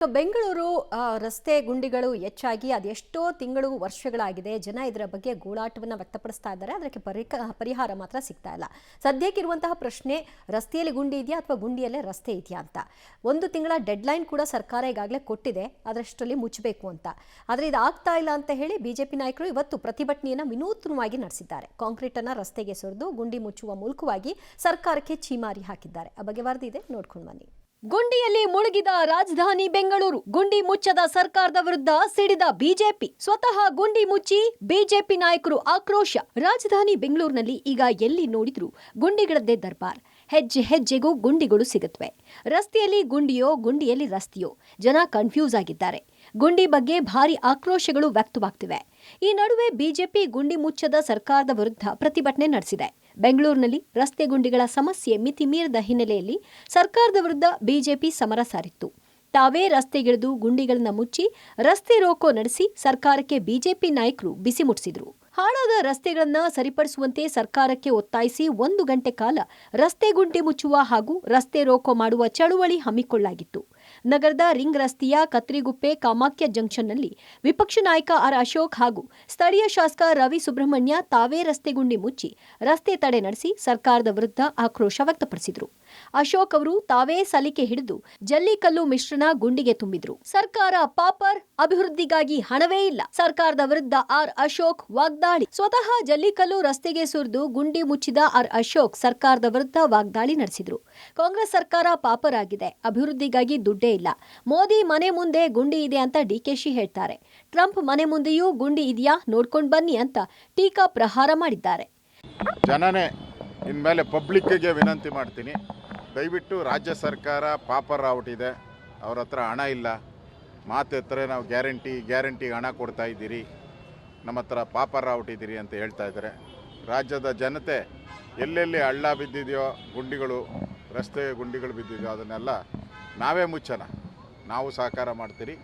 ಬೆಂಗಳೂರು ರಸ್ತೆ ಗುಂಡಿಗಳು ಹೆಚ್ಚಾಗಿ ಅದೆಷ್ಟೋ ತಿಂಗಳು ವರ್ಷಗಳಾಗಿದೆ. ಜನ ಇದರ ಬಗ್ಗೆ ಗೋಳಾಟವನ್ನು ವ್ಯಕ್ತಪಡಿಸ್ತಾ ಇದ್ದಾರೆ. ಅದಕ್ಕೆ ಪರಿಹಾರ ಮಾತ್ರ ಸಿಗ್ತಾ ಇಲ್ಲ. ಸದ್ಯಕ್ಕಿರುವಂತಹ ಪ್ರಶ್ನೆ, ರಸ್ತೆಯಲ್ಲಿ ಗುಂಡಿ ಇದೆಯಾ ಅಥವಾ ಗುಂಡಿಯಲ್ಲೇ ರಸ್ತೆ ಇದೆಯಾ ಅಂತ. 1 ತಿಂಗಳ ಡೆಡ್ಲೈನ್ ಕೂಡ ಸರ್ಕಾರ ಈಗಾಗಲೇ ಕೊಟ್ಟಿದೆ, ಅದರಷ್ಟರಲ್ಲಿ ಮುಚ್ಚಬೇಕು ಅಂತ. ಆದರೆ ಇದು ಆಗ್ತಾ ಇಲ್ಲ ಅಂತ ಹೇಳಿ ಬಿಜೆಪಿ ನಾಯಕರು ಇವತ್ತು ಪ್ರತಿಭಟನೆಯನ್ನು ವಿನೂತನವಾಗಿ ನಡೆಸಿದ್ದಾರೆ. ಕಾಂಕ್ರೀಟ್ ಅನ್ನು ರಸ್ತೆಗೆ ಸುರಿದು ಗುಂಡಿ ಮುಚ್ಚುವ ಮೂಲಕವಾಗಿ ಸರ್ಕಾರಕ್ಕೆ ಛೀಮಾರಿ ಹಾಕಿದ್ದಾರೆ. ಆ ಬಗ್ಗೆ ವರದಿ ಇದೆ, ನೋಡ್ಕೊಂಡು ಬನ್ನಿ. ಗುಂಡಿಯಲ್ಲಿ ಮುಳುಗಿದ ರಾಜಧಾನಿ ಬೆಂಗಳೂರು. ಗುಂಡಿ ಮುಚ್ಚದ ಸರ್ಕಾರದ ವಿರುದ್ಧ ಸಿಡಿದ ಬಿಜೆಪಿ. ಸ್ವತಃ ಗುಂಡಿ ಮುಚ್ಚಿ ಬಿಜೆಪಿ ನಾಯಕರು ಆಕ್ರೋಶ. ರಾಜಧಾನಿ ಬೆಂಗಳೂರಿನಲ್ಲಿ ಈಗ ಎಲ್ಲಿ ನೋಡಿದ್ರು ಗುಂಡಿಗಳದ್ದೇ ದರ್ಬಾರ್. ಹೆಜ್ಜೆ ಹೆಜ್ಜೆಗೂ ಗುಂಡಿಗಳು ಸಿಗುತ್ತವೆ. ರಸ್ತೆಯಲ್ಲಿ ಗುಂಡಿಯೋ ಗುಂಡಿಯಲ್ಲಿ ರಸ್ತೆಯೋ, ಜನ ಕನ್ಫ್ಯೂಸ್ ಆಗಿದ್ದಾರೆ. ಗುಂಡಿ ಬಗ್ಗೆ ಭಾರಿ ಆಕ್ರೋಶಗಳು ವ್ಯಕ್ತವಾಗ್ತಿವೆ. ಈ ನಡುವೆ ಬಿಜೆಪಿ ಗುಂಡಿ ಮುಚ್ಚದ ಸರ್ಕಾರದ ವಿರುದ್ಧ ಪ್ರತಿಭಟನೆ ನಡೆಸಿದೆ. ಬೆಂಗಳೂರಿನಲ್ಲಿ ರಸ್ತೆ ಗುಂಡಿಗಳ ಸಮಸ್ಯೆ ಮಿತಿ ಮೀರಿದ ಹಿನ್ನೆಲೆಯಲ್ಲಿ ಸರ್ಕಾರದ ವಿರುದ್ಧ ಬಿಜೆಪಿ ಸಮರ ಸಾರಿತ್ತು. ತಾವೇ ರಸ್ತೆಗಿಳಿದು ಗುಂಡಿಗಳನ್ನು ಮುಚ್ಚಿ ರಸ್ತೆ ರೋಕೋ ನಡೆಸಿ ಸರ್ಕಾರಕ್ಕೆ ಬಿಜೆಪಿ ನಾಯಕರು ಬಿಸಿ ಮುಟ್ಟಿಸಿದ್ರು. ಹಾಳಾದ ರಸ್ತೆಗಳನ್ನ ಸರಿಪಡಿಸುವಂತೆ ಸರ್ಕಾರಕ್ಕೆ ಒತ್ತಾಯಿಸಿ 1 ಗಂಟೆ ಕಾಲ ರಸ್ತೆ ಗುಂಡಿ ಮುಚ್ಚುವ ಹಾಗೂ ರಸ್ತೆ ರೋಕೋ ಮಾಡುವ ಚಳುವಳಿ ಹಮ್ಮಿಕೊಳ್ಳಲಾಗಿತ್ತು. ನಗರದ ರಿಂಗ್ ರಸ್ತೆಯ ಕತ್ರಿಗುಪ್ಪೆ ಕಾಮಾಖ್ಯ ಜಂಕ್ಷನ್ನಲ್ಲಿ ವಿಪಕ್ಷ ನಾಯಕ ಆರ್ ಅಶೋಕ್ ಹಾಗೂ ಸ್ಥಳೀಯ ಶಾಸಕ ರವಿ ಸುಬ್ರಹ್ಮಣ್ಯ ತಾವೇ ರಸ್ತೆ ಗುಂಡಿ ಮುಚ್ಚಿ ರಸ್ತೆ ತಡೆ ನಡೆಸಿ ಸರ್ಕಾರದ ವಿರುದ್ಧ ಆಕ್ರೋಶ ವ್ಯಕ್ತಪಡಿಸಿದರು. ಅಶೋಕ್ ಅವರು ತಾವೇ ಸಲಿಕೆ ಹಿಡಿದು ಜಲ್ಲಿಕಲ್ಲು ಮಿಶ್ರಣ ಗುಂಡಿಗೆ ತುಂಬಿದ್ರು. ಸರ್ಕಾರ ಪಾಪರ್, ಅಭಿವೃದ್ಧಿಗಾಗಿ ಹಣವೇ ಇಲ್ಲ. ಸರ್ಕಾರದ ವಿರುದ್ಧ ಆರ್ ಅಶೋಕ್ ವಾಗ್ದಾಳಿ. ಸ್ವತಃ ಜಲ್ಲಿಕಲ್ಲು ರಸ್ತೆಗೆ ಸುರಿದು ಗುಂಡಿ ಮುಚ್ಚಿದ ಆರ್ ಅಶೋಕ್ ಸರ್ಕಾರದ ವಿರುದ್ಧ ವಾಗ್ದಾಳಿ ನಡೆಸಿದ್ರು. ಕಾಂಗ್ರೆಸ್ ಸರ್ಕಾರ ಪಾಪರ್ ಆಗಿದೆ, ಅಭಿವೃದ್ಧಿಗಾಗಿ ದುಡ್ಡೇ ಇಲ್ಲ. ಮೋದಿ ಮನೆ ಮುಂದೆ ಗುಂಡಿ ಇದೆ ಅಂತ ಡಿಕೆಶಿ ಹೇಳ್ತಾರೆ. ಟ್ರಂಪ್ ಮನೆ ಮುಂದೆಯೂ ಗುಂಡಿ ಇದೆಯಾ ನೋಡ್ಕೊಂಡು ಬನ್ನಿ ಅಂತ ಟೀಕಾ ಪ್ರಹಾರ ಮಾಡಿದ್ದಾರೆ. ಜನನೇ ಇನ್ಮೇಲೆ ಪಬ್ಲಿಕ್ಕಿಗೆ ವಿನಂತಿ ಮಾಡ್ತೀನಿ, ದಯವಿಟ್ಟು ರಾಜ್ಯ ಸರ್ಕಾರ ಪಾಪರ್ ಔಟಿದೆ, ಅವ್ರ ಹತ್ರ ಹಣ ಇಲ್ಲ, ಮಾತೆತ್ತರೆ ನಾವು ಗ್ಯಾರಂಟಿ ಹಣ ಕೊಡ್ತಾ ಇದ್ದೀರಿ, ನಮ್ಮ ಹತ್ರ ಪಾಪರ್ ಔಟಿದ್ದೀರಿ ಅಂತ ಹೇಳ್ತಾ ಇದ್ದಾರೆ. ರಾಜ್ಯದ ಜನತೆ ಎಲ್ಲೆಲ್ಲಿ ಹಳ್ಳ ಬಿದ್ದಿದೆಯೋ, ಗುಂಡಿಗಳು, ರಸ್ತೆ ಗುಂಡಿಗಳು ಬಿದ್ದಿದೆಯೋ ಅದನ್ನೆಲ್ಲ ನಾವೇ ಮುಚ್ಚೋಣ. ನಾವು ಸಹಕಾರ ಮಾಡ್ತೀರಿ,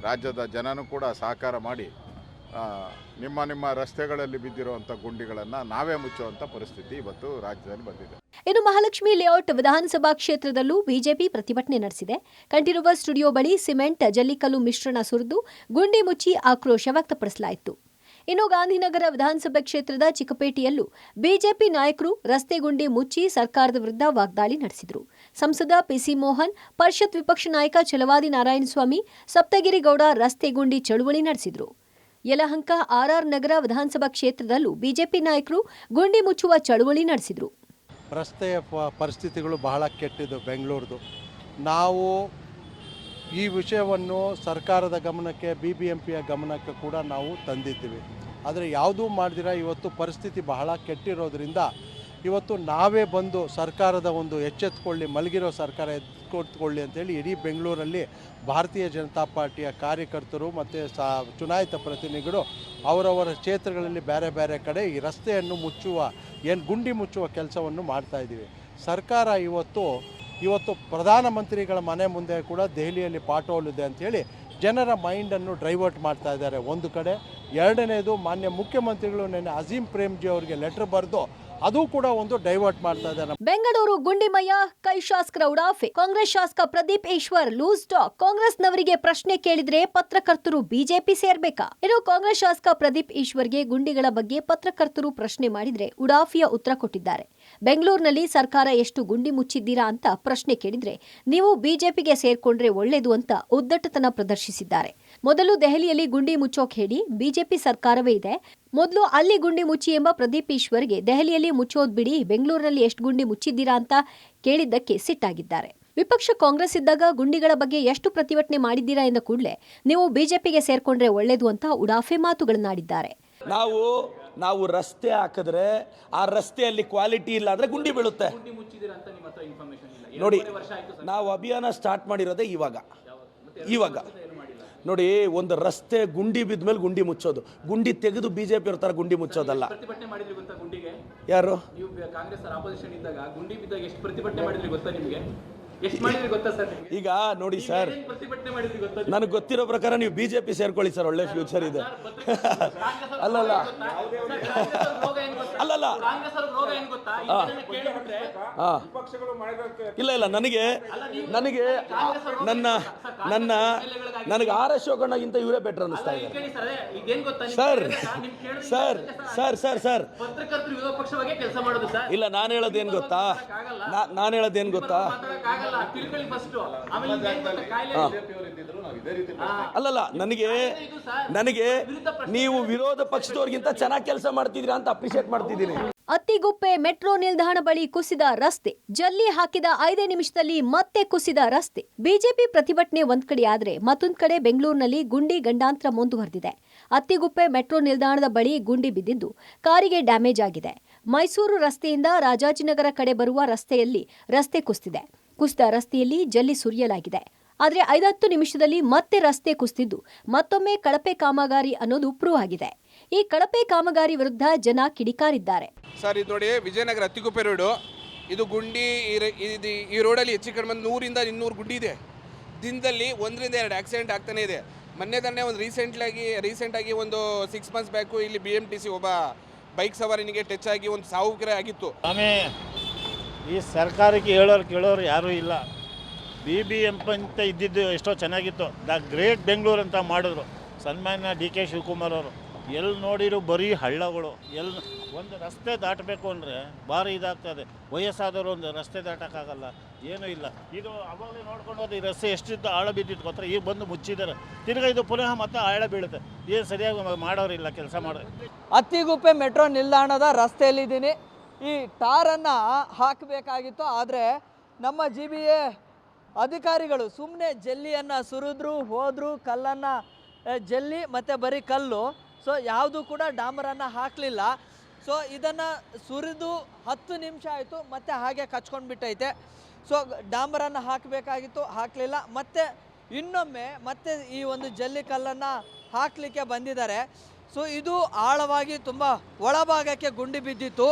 ರಾಜ್ಯದ ಜನನೂ ಕೂಡ ಸಹಕಾರ ಮಾಡಿ ನಿಮ್ಮ ರಸ್ತೆಗಳಲ್ಲಿ ಬಿದ್ದಿರುವಂಥ ಗುಂಡಿಗಳನ್ನು ನಾವೇ ಮುಚ್ಚುವಂಥ ಪರಿಸ್ಥಿತಿ ಇವತ್ತು ರಾಜ್ಯದಲ್ಲಿ ಬಂದಿದೆ. ಇನ್ನು ಮಹಾಲಕ್ಷ್ಮಿ ಲೇಔಟ್ ವಿಧಾನಸಭಾ ಕ್ಷೇತ್ರದಲ್ಲೂ ಬಿಜೆಪಿ ಪ್ರತಿಭಟನೆ ನಡೆಸಿದೆ. ಕಂಠೀರವ ಸ್ಟುಡಿಯೋ ಬಳಿ ಸಿಮೆಂಟ್ ಜಲ್ಲಿಕಲ್ಲು ಮಿಶ್ರಣ ಸುರಿದು ಗುಂಡಿ ಮುಚ್ಚಿ ಆಕ್ರೋಶ ವ್ಯಕ್ತಪಡಿಸಲಾಯಿತು. ಇನ್ನು ಗಾಂಧಿನಗರ ವಿಧಾನಸಭಾ ಕ್ಷೇತ್ರದ ಚಿಕ್ಕಪೇಟೆಯಲ್ಲೂ ಬಿಜೆಪಿ ನಾಯಕರು ರಸ್ತೆ ಗುಂಡಿ ಮುಚ್ಚಿ ಸರ್ಕಾರದ ವಿರುದ್ಧ ವಾಗ್ದಾಳಿ ನಡೆಸಿದರು. ಸಂಸದ ಪಿಸಿ ಮೋಹನ್, ಪರಿಷತ್ ವಿಪಕ್ಷ ನಾಯಕ ಛಲವಾದಿ ನಾರಾಯಣಸ್ವಾಮಿ, ಸಪ್ತಗಿರಿಗೌಡ ರಸ್ತೆ ಗುಂಡಿ ಚಳುವಳಿ ನಡೆಸಿದರು. ಯಲಹಂಕ ಆರ್ಆರ್ ನಗರ ವಿಧಾನಸಭಾ ಕ್ಷೇತ್ರದಲ್ಲೂ ಬಿಜೆಪಿ ನಾಯಕರು ಗುಂಡಿ ಮುಚ್ಚುವ ಚಳುವಳಿ ನಡೆಸಿದರು. ರಸ್ತೆಯ ಪರಿಸ್ಥಿತಿಗಳು ಬಹಳ ಕೆಟ್ಟಿದ್ದು ಬೆಂಗಳೂರದು. ನಾವು ಈ ವಿಷಯವನ್ನು ಸರ್ಕಾರದ ಗಮನಕ್ಕೆ, BBMPಯ ಗಮನಕ್ಕೆ ಕೂಡ ನಾವು ತಂದಿದ್ದೀವಿ. ಆದರೆ ಯಾವುದೂ ಮಾಡ್ದಿರ ಇವತ್ತು ಪರಿಸ್ಥಿತಿ ಬಹಳ ಕೆಟ್ಟಿರೋದ್ರಿಂದ ಇವತ್ತು ನಾವೇ ಬಂದು ಸರ್ಕಾರದ ಒಂದು ಎಚ್ಚೆತ್ತುಕೊಳ್ಳಿ, ಮಲಗಿರೋ ಸರ್ಕಾರ ಎತ್ಕೊಳ್ಕೊಳ್ಳಿ ಅಂತೇಳಿ ಇಡೀ ಬೆಂಗಳೂರಲ್ಲಿ ಭಾರತೀಯ ಜನತಾ ಪಾರ್ಟಿಯ ಕಾರ್ಯಕರ್ತರು ಮತ್ತು ಚುನಾಯಿತ ಪ್ರತಿನಿಧಿಗಳು ಅವರವರ ಕ್ಷೇತ್ರಗಳಲ್ಲಿ ಬೇರೆ ಬೇರೆ ಕಡೆ ಈ ರಸ್ತೆಯನ್ನು ಮುಚ್ಚುವ, ಗುಂಡಿ ಮುಚ್ಚುವ ಕೆಲಸವನ್ನು ಮಾಡ್ತಾಯಿದ್ದೀವಿ. ಸರ್ಕಾರ ಇವತ್ತು ಪ್ರಧಾನಮಂತ್ರಿಗಳ ಮನೆ ಮುಂದೆ ಕೂಡ ದೆಹಲಿಯಲ್ಲಿ ಪಾಟೋಲ್ ಇದೆ ಅಂಥೇಳಿ ಜನರ ಮೈಂಡನ್ನು ಡೈವರ್ಟ್ ಮಾಡ್ತಾ ಇದ್ದಾರೆ ಒಂದು ಕಡೆ. ಎರಡನೇದು, ಮಾನ್ಯ ಮುಖ್ಯಮಂತ್ರಿಗಳು ನೆನ್ನೆ ಅಜೀಂ ಪ್ರೇಮ್ಜಿ ಅವರಿಗೆ ಲೆಟರ್ ಬರೆದು ಅದು ಕೂಡ ಒಂದು ಡೈವರ್ಟ್ ಮಾಡ್ತಾ ಇದ್ದಾರೆ. ಬೆಂಗಳೂರು ಗುಂಡಿಮಯ, ಕೈ ಶಾಸಕರ ಉಡಾಫೆ. ಕಾಂಗ್ರೆಸ್ ಶಾಸಕ ಪ್ರದೀಪ್ ಈಶ್ವರ್ ಲೂಸ್ ಟಾಕ್. ಕಾಂಗ್ರೆಸ್ನವರಿಗೆ ಪ್ರಶ್ನೆ ಕೇಳಿದ್ರೆ ಪತ್ರಕರ್ತರು ಬಿಜೆಪಿ ಸೇರ್ಬೇಕಾ? ಇನ್ನು ಕಾಂಗ್ರೆಸ್ ಶಾಸಕ ಪ್ರದೀಪ್ ಈಶ್ವರ್ಗೆ ಗುಂಡಿಗಳ ಬಗ್ಗೆ ಪತ್ರಕರ್ತರು ಪ್ರಶ್ನೆ ಮಾಡಿದ್ರೆ ಉಡಾಫಿಯ ಉತ್ತರ ಕೊಟ್ಟಿದ್ದಾರೆ. ಬೆಂಗಳೂರಿನಲ್ಲಿ ಸರ್ಕಾರ ಎಷ್ಟು ಗುಂಡಿ ಮುಚ್ಚಿದ್ದೀರಾ ಅಂತ ಪ್ರಶ್ನೆ ಕೇಳಿದ್ರೆ ನೀವು ಬಿಜೆಪಿಗೆ ಸೇರ್ಕೊಂಡ್ರೆ ಒಳ್ಳೇದು ಅಂತ ಉದ್ದಟತನ ಪ್ರದರ್ಶಿಸಿದ್ದಾರೆ. ಮೊದಲು ದೆಹಲಿಯಲ್ಲಿ ಗುಂಡಿ ಮುಚ್ಚೋಕ್ ಹೇಳಿ, ಬಿಜೆಪಿ ಸರ್ಕಾರವೇ ಇದೆ, ಮೊದಲು ಅಲ್ಲಿ ಗುಂಡಿ ಮುಚ್ಚಿ ಎಂಬ ಪ್ರದೀಪ್ ಈಶ್ವರ್ಗೆ ದೆಹಲಿಯಲ್ಲಿ ಮುಚ್ಚೋದ್ ಬಿಡಿ, ಬೆಂಗಳೂರಿನಲ್ಲಿ ಎಷ್ಟು ಗುಂಡಿ ಮುಚ್ಚಿದ್ದೀರಾ ಅಂತ ಕೇಳಿದ್ದಕ್ಕೆ ಸಿಟ್ಟಾಗಿದ್ದಾರೆ. ವಿಪಕ್ಷ ಕಾಂಗ್ರೆಸ್ ಇದ್ದಾಗ ಗುಂಡಿಗಳ ಬಗ್ಗೆ ಎಷ್ಟು ಪ್ರತಿಭಟನೆ ಮಾಡಿದ್ದೀರಾ ಎಂದ ಕೂಡಲೇ ನೀವು ಬಿಜೆಪಿಗೆ ಸೇರ್ಕೊಂಡ್ರೆ ಒಳ್ಳೇದು ಅಂತ ಉಡಾಫೆ ಮಾತುಗಳನ್ನಾಡಿದ್ದಾರೆ. ನಾವು ರಸ್ತೆ ಹಾಕಿದ್ರೆ ಆ ರಸ್ತೆಯಲ್ಲಿ ಕ್ವಾಲಿಟಿ ಇಲ್ಲ ಅಂದ್ರೆ ಗುಂಡಿ ಬೀಳುತ್ತೆ. ನೋಡಿ, ನಾವು ಅಭಿಯಾನ ಸ್ಟಾರ್ಟ್ ಮಾಡಿರೋದೇ ಇವಾಗ ನೋಡಿ, ಒಂದು ರಸ್ತೆ ಗುಂಡಿ ಬಿದ್ದ ಮೇಲೆ ಗುಂಡಿ ಮುಚ್ಚೋದು, ಗುಂಡಿ ತೆಗೆದು ಬಿಜೆಪಿ ಇರ್ತಾರೆ, ಗುಂಡಿ ಮುಚ್ಚೋದಲ್ಲ. ಯಾರು? ಎಷ್ಟು ಮಾಡಿದ್ರಿ ಗೊತ್ತಾ ಸರ್? ಈಗ ನೋಡಿ ಸರ್, ಪ್ರತಿಭಟನೆ ಮಾಡಿದ್ರಿ ಗೊತ್ತಾ? ನನಗೆ ಗೊತ್ತಿರೋ ಪ್ರಕಾರ ನೀವು BJP ಸೇರ್ಕೊಳ್ಳಿ ಸರ್, ಒಳ್ಳೆ ಫ್ಯೂಚರ್ ಇದೆ. ಅಲ್ಲಲ್ಲ ಅಲ್ಲಲ್ಲ ಇಲ್ಲ ನನಗೆ ನನಗೆ ಆರ್ ಅಶೋಕಣ್ಣಗಿಂತ ಇವರೇ ಬೆಟರ್ ಅನ್ನಿಸ್ತಾ ಇದೆ sir. Sir sir sir sir ಪತ್ರಕರ್ತರು ವಿರೋಧ ಪಕ್ಷವಾಗಿ ಕೆಲಸ ಮಾಡೋದು ಸರ್. ಇಲ್ಲ, ನಾನು ಹೇಳೋದೇನು ಗೊತ್ತಾ, ತಿಳ್ಕೊಳ್ಳಿ ಫಸ್ಟ್, ಆಮೇಲೆ ಅಲ್ಲಲ್ಲ ನನಗೆ ನೀವು ವಿರೋಧ ಪಕ್ಷದವ್ರಿಗಿಂತ ಚೆನ್ನಾಗಿ ಕೆಲಸ ಮಾಡ್ತಿದ್ದೀರಾ ಅಂತ ಅಪ್ರಿಷಿಯೇಟ್ ಮಾಡ್ತಿದ್ದೀನಿ. ಅತ್ತಿಗುಪ್ಪೆ ಮೆಟ್ರೋ ನಿಲ್ದಾಣ ಬಳಿ ಕುಸಿದ ರಸ್ತೆ, ಜಲ್ಲಿ ಹಾಕಿದ 5 ನಿಮಿಷದಲ್ಲಿ ಮತ್ತೆ ಕುಸಿದ ರಸ್ತೆ. ಬಿಜೆಪಿ ಪ್ರತಿಭಟನೆ ಒಂದ್ ಕಡೆ ಆದ್ರೆ ಮತ್ತೊಂದ್ ಕಡೆ ಬೆಂಗಳೂರಿನಲ್ಲಿ ಗುಂಡಿ ಗಂಡಾಂತರ ಮುಂದುವರೆದಿದೆ. ಅತ್ತಿಗುಪ್ಪೆ ಮೆಟ್ರೋ ನಿಲ್ದಾಣದ ಬಳಿ ಗುಂಡಿ ಬಿದ್ದಿದ್ದು ಕಾರಿಗೆ ಡ್ಯಾಮೇಜ್ ಆಗಿದೆ. ಮೈಸೂರು ರಸ್ತೆಯಿಂದ ರಾಜಾಜಿನಗರ ಕಡೆ ಬರುವ ರಸ್ತೆಯಲ್ಲಿ ರಸ್ತೆ ಕುಸಿದಿದೆ. ಕುಸಿದ ರಸ್ತೆಯಲ್ಲಿ ಜಲ್ಲಿ ಸುರಿಯಲಾಗಿದೆ. ಆದರೆ 5-10 ನಿಮಿಷದಲ್ಲಿ ಮತ್ತೆ ರಸ್ತೆ ಕುಸಿದಿದ್ದು ಮತ್ತೊಮ್ಮೆ ಕಳಪೆ ಕಾಮಗಾರಿ ಅನ್ನೋದು ಪ್ರೂವ್ ಆಗಿದೆ. ಈ ಕಳಪೆ ಕಾಮಗಾರಿ ವಿರುದ್ಧ ಜನ ಕಿಡಿಕಾರಿದ್ದಾರೆ. ಸರ್, ಇದು ನೋಡಿ, ವಿಜಯನಗರ ಅತ್ತಿಗುಪ್ಪೆ ರೋಡು, ಇದು ಗುಂಡಿ. ಈ ರೋಡಲ್ಲಿ ಹೆಚ್ಚು ಕಡಿಮೆ 100ರಿಂದ 200 ಗುಂಡಿ ಇದೆ. ದಿನದಲ್ಲಿ 1ರಿಂದ 2 ಆಕ್ಸಿಡೆಂಟ್ ಆಗ್ತಾನೆ ಇದೆ. ಮೊನ್ನೆ ತಾನೇ ಒಂದು ರೀಸೆಂಟಾಗಿ ಒಂದು 6 ಮಂತ್ಸ್ ಬ್ಯಾಕು ಇಲ್ಲಿ BMTC ಒಬ್ಬ ಬೈಕ್ ಸವಾರನಿಗೆ ಟಚ್ ಆಗಿ ಒಂದು ಸಾವು ಆಗಿತ್ತು. ಆಮೇಲೆ ಈ ಸರ್ಕಾರಕ್ಕೆ ಕೇಳೋರು ಯಾರೂ ಇಲ್ಲ. BBMP ಅಂತ ಇದ್ದಿದ್ದು ಎಷ್ಟೋ ಚೆನ್ನಾಗಿತ್ತು. ದ ಗ್ರೇಟ್ ಬೆಂಗಳೂರು ಅಂತ ಮಾಡಿದ್ರು ಸನ್ಮಾನ್ಯ DK ಶಿವಕುಮಾರ್ ಅವರು. ಎಲ್ಲಿ ನೋಡಿರು ಬರೀ ಹಳ್ಳಗಳು. ಒಂದು ರಸ್ತೆ ದಾಟಬೇಕು ಅಂದರೆ ಭಾರಿ ಇದಾಗ್ತದೆ. ವಯಸ್ಸಾದವರು ಒಂದು ರಸ್ತೆ ದಾಟೋಕ್ಕಾಗಲ್ಲ, ಏನೂ ಇಲ್ಲ. ಇದು ಅವಾಗಲೇ ನೋಡ್ಕೊಂಡು ಹೋದ್ರೆ ಈ ರಸ್ತೆ ಎಷ್ಟಿತ್ತು ಆಳ ಬಿದ್ದಿತ್ತು ಗೊತ್ತಾ. ಈಗ ಬಂದು ಮುಚ್ಚಿದ್ದಾರೆ, ತಿರ್ಗಿ ಇದು ಪುನಃ ಮತ್ತೆ ಆಳ ಬೀಳುತ್ತೆ. ಏನು ಸರಿಯಾಗಿ ಮಾಡೋರಿಲ್ಲ, ಕೆಲಸ ಮಾಡೋದು. ಅತ್ತಿಗುಪ್ಪೆ ಮೆಟ್ರೋ ನಿಲ್ದಾಣದ ರಸ್ತೆಯಲ್ಲಿದ್ದೀನಿ. ಈ ಟಾರನ್ನು ಹಾಕಬೇಕಾಗಿತ್ತು, ಆದರೆ ನಮ್ಮ GBA ಅಧಿಕಾರಿಗಳು ಸುಮ್ಮನೆ ಜಲ್ಲಿಯನ್ನು ಸುರಿದ್ರು, ಹೋದರು, ಕಲ್ಲನ್ನು ಜಲ್ಲಿ ಮತ್ತು ಬರೀ ಕಲ್ಲು. ಸೊ ಯಾವುದೂ ಕೂಡ ಡಾಮರನ್ನು ಹಾಕಲಿಲ್ಲ. ಸೊ ಇದನ್ನು ಸುರಿದು 10 ನಿಮಿಷ ಆಯಿತು, ಮತ್ತೆ ಹಾಗೆ ಕಚ್ಕೊಂಡು ಬಿಟ್ಟೈತೆ. ಸೊ ಡಾಮರನ್ನು ಹಾಕಬೇಕಾಗಿತ್ತು, ಹಾಕಲಿಲ್ಲ. ಮತ್ತು ಇನ್ನೊಮ್ಮೆ ಮತ್ತೆ ಈ ಒಂದು ಜಲ್ಲಿ ಕಲ್ಲನ್ನು ಹಾಕಲಿಕ್ಕೆ ಬಂದಿದ್ದಾರೆ. ಸೊ ಇದು ಆಳವಾಗಿ ತುಂಬ ಒಳಭಾಗಕ್ಕೆ ಗುಂಡಿ ಬಿದ್ದಿತ್ತು.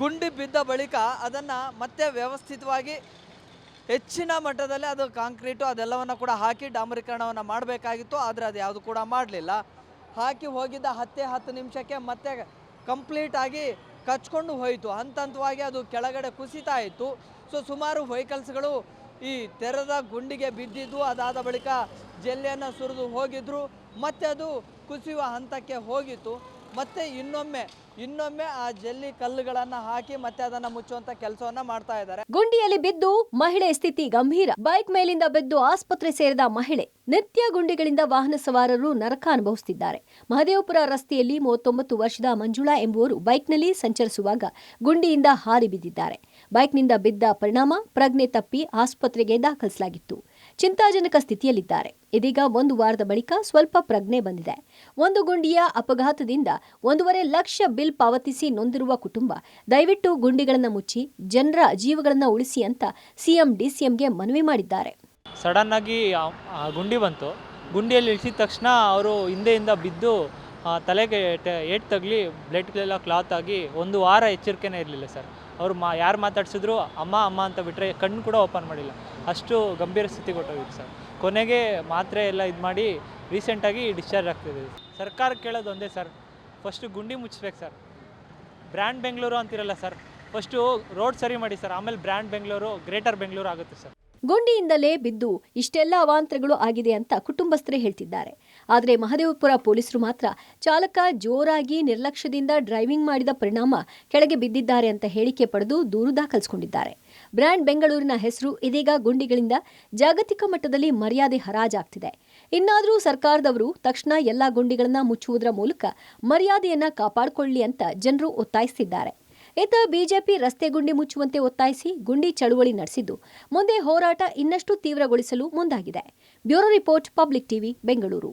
ಗುಂಡಿ ಬಿದ್ದ ಬಳಿಕ ಅದನ್ನು ಮತ್ತೆ ವ್ಯವಸ್ಥಿತವಾಗಿ ಹೆಚ್ಚಿನ ಮಟ್ಟದಲ್ಲಿ ಅದು ಕಾಂಕ್ರೀಟು ಅದೆಲ್ಲವನ್ನು ಕೂಡ ಹಾಕಿ ಡಾಮರೀಕರಣವನ್ನು ಮಾಡಬೇಕಾಗಿತ್ತು. ಆದರೆ ಅದು ಯಾವುದು ಕೂಡ ಮಾಡಲಿಲ್ಲ. ಹಾಕಿ ಹೋಗಿದ್ದ 10 ನಿಮಿಷಕ್ಕೆ ಮತ್ತೆ ಕಂಪ್ಲೀಟಾಗಿ ಕಚ್ಕೊಂಡು ಹೋಯಿತು. ಹಂತವಾಗಿ ಅದು ಕೆಳಗಡೆ ಕುಸಿತಾ ಇತ್ತು. ಸೊ ಸುಮಾರು ವೆಹಿಕಲ್ಸ್ಗಳು ಈ ತೆರೆದ ಗುಂಡಿಗೆ ಬಿದ್ದಿದ್ದು, ಅದಾದ ಬಳಿಕ ಜಲ್ಲಿಯನ್ನು ಸುರಿದು ಹೋಗಿದ್ರು, ಮತ್ತೆ ಅದು ಕುಸಿಯುವ ಹಂತಕ್ಕೆ ಹೋಗಿತ್ತು. ಮತ್ತೆ ಇನ್ನೊಮ್ಮೆ ಆ ಜಲ್ಲಿ ಕಲ್ಲುಗಳನ್ನು ಹಾಕಿ ಮತ್ತೆ ಅದನ್ನು ಮುಚ್ಚುವಂತ ಕೆಲಸವನ್ನ ಮಾಡ್ತಾ ಇದ್ದಾರೆ. ಗುಂಡಿಯಲ್ಲಿ ಬಿದ್ದು ಮಹಿಳೆ ಸ್ಥಿತಿ ಗಂಭೀರ. ಬೈಕ್ ಮೇಲಿಂದ ಬಿದ್ದು ಆಸ್ಪತ್ರೆ ಸೇರಿದ ಮಹಿಳೆ. ನಿತ್ಯ ಗುಂಡಿಗಳಿಂದ ವಾಹನ ಸವಾರರು ನರಕ ಅನುಭವಿಸುತ್ತಿದ್ದಾರೆ. ಮಹದೇವಪುರ ರಸ್ತೆಯಲ್ಲಿ 39 ವರ್ಷದ ಮಂಜುಳಾ ಎಂಬುವರು ಬೈಕ್ನಲ್ಲಿ ಸಂಚರಿಸುವಾಗ ಗುಂಡಿಯಿಂದ ಹಾರಿ ಬಿದ್ದಿದ್ದಾರೆ. ಬೈಕ್ನಿಂದ ಬಿದ್ದ ಪರಿಣಾಮ ಪ್ರಜ್ಞೆ ತಪ್ಪಿ ಆಸ್ಪತ್ರೆಗೆ ದಾಖಲಿಸಲಾಗಿತ್ತು. ಚಿಂತಾಜನಕ ಸ್ಥಿತಿಯಲ್ಲಿದ್ದಾರೆ. ಇದೀಗ 1 ವಾರದ ಬಳಿಕ ಸ್ವಲ್ಪ ಪ್ರಜ್ಞೆ ಬಂದಿದೆ. ಒಂದು ಗುಂಡಿಯ ಅಪಘಾತದಿಂದ 1.5 ಲಕ್ಷ ಬಿಲ್ ಪಾವತಿಸಿ ನೊಂದಿರುವ ಕುಟುಂಬ ದಯವಿಟ್ಟು ಗುಂಡಿಗಳನ್ನು ಮುಚ್ಚಿ ಜನರ ಜೀವಗಳನ್ನು ಉಳಿಸಿ ಅಂತ ಸಿಎಂ DCMಗೆ ಮನವಿ ಮಾಡಿದ್ದಾರೆ. ಸಡನ್ ಆಗಿ ಗುಂಡಿ ಬಂತು. ಗುಂಡಿಯಲ್ಲಿ ಇಳಿಸಿದ ತಕ್ಷಣ ಅವರು ಹಿಂದೆಯಿಂದ ಬಿದ್ದು ತಲೆಗೆ ಏಟ್ ತಗಲಿ ಬ್ಲಡ್ಗಳೆಲ್ಲ ಕ್ಲಾತ್ ಆಗಿ 1 ವಾರ ಎಚ್ಚರಿಕೆನೇ ಇರಲಿಲ್ಲ ಸರ್. ಅವರು ಯಾರು ಮಾತಾಡ್ಸಿದ್ರು ಅಮ್ಮ ಅಂತ ಬಿಟ್ಟರೆ ಕಣ್ಣು ಕೂಡ ಓಪನ್ ಮಾಡಿಲ್ಲ. ಅಷ್ಟು ಗಂಭೀರ ಸ್ಥಿತಿ ಕೊಟ್ಟೋಗಿತ್ತು ಸರ್. ಕೊನೆಗೆ ಮಾತ್ರೆ ಎಲ್ಲ ಇದು ಮಾಡಿ ರೀಸೆಂಟಾಗಿ ಡಿಸ್ಚಾರ್ಜ್ ಆಗ್ತಿದ್ದೀವಿ. ಸರ್ಕಾರ ಕೇಳೋದು ಒಂದೇ ಸರ್, ಫಸ್ಟು ಗುಂಡಿ ಮುಚ್ಚಬೇಕು ಸರ್. ಬ್ರ್ಯಾಂಡ್ ಬೆಂಗಳೂರು ಅಂತಿರಲ್ಲ ಸರ್, ಫಸ್ಟು ರೋಡ್ ಸರಿ ಮಾಡಿ ಸರ್, ಆಮೇಲೆ ಬ್ರ್ಯಾಂಡ್ ಬೆಂಗಳೂರು, ಗ್ರೇಟರ್ ಬೆಂಗಳೂರು ಆಗುತ್ತೆ ಸರ್. ಗುಂಡಿಯಿಂದಲೇ ಬಿದ್ದು ಇಷ್ಟೆಲ್ಲ ಅವಾಂತರಗಳು ಆಗಿದೆ ಅಂತ ಕುಟುಂಬಸ್ಥರೇ ಹೇಳ್ತಿದ್ದಾರೆ. ಆದರೆ ಮಹದೇವಪುರ ಪೊಲೀಸರು ಮಾತ್ರ ಚಾಲಕ ಜೋರಾಗಿ ನಿರ್ಲಕ್ಷ್ಯದಿಂದ ಡ್ರೈವಿಂಗ್ ಮಾಡಿದ ಪರಿಣಾಮ ಕೆಳಗೆ ಬಿದ್ದಿದ್ದಾರೆ ಅಂತ ಹೇಳಿಕೆ ಪಡೆದು ದೂರು ದಾಖಲಿಸಿಕೊಂಡಿದ್ದಾರೆ. ಬ್ರ್ಯಾಂಡ್ ಬೆಂಗಳೂರಿನ ಹೆಸರು ಇದೀಗ ಗುಂಡಿಗಳಿಂದ ಜಾಗತಿಕ ಮಟ್ಟದಲ್ಲಿ ಮರ್ಯಾದೆ ಹರಾಜಾಗ್ತಿದೆ. ಇನ್ನಾದರೂ ಸರ್ಕಾರದವರು ತಕ್ಷಣ ಎಲ್ಲಾ ಗುಂಡಿಗಳನ್ನ ಮುಚ್ಚುವುದರ ಮೂಲಕ ಮರ್ಯಾದೆಯನ್ನ ಕಾಪಾಡಿಕೊಳ್ಳಿ ಅಂತ ಜನರು ಒತ್ತಾಯಿಸುತ್ತಿದ್ದಾರೆ. ಇತ್ತ ಬಿಜೆಪಿ ರಸ್ತೆ ಗುಂಡಿ ಮುಚ್ಚುವಂತೆ ಒತ್ತಾಯಿಸಿ ಗುಂಡಿ ಚಳುವಳಿ ನಡೆಸಿದ್ದು ಮುಂದೆ ಹೋರಾಟ ಇನ್ನಷ್ಟು ತೀವ್ರಗೊಳಿಸಲು ಮುಂದಾಗಿದೆ. Bureau report, public TV, Bengaluru.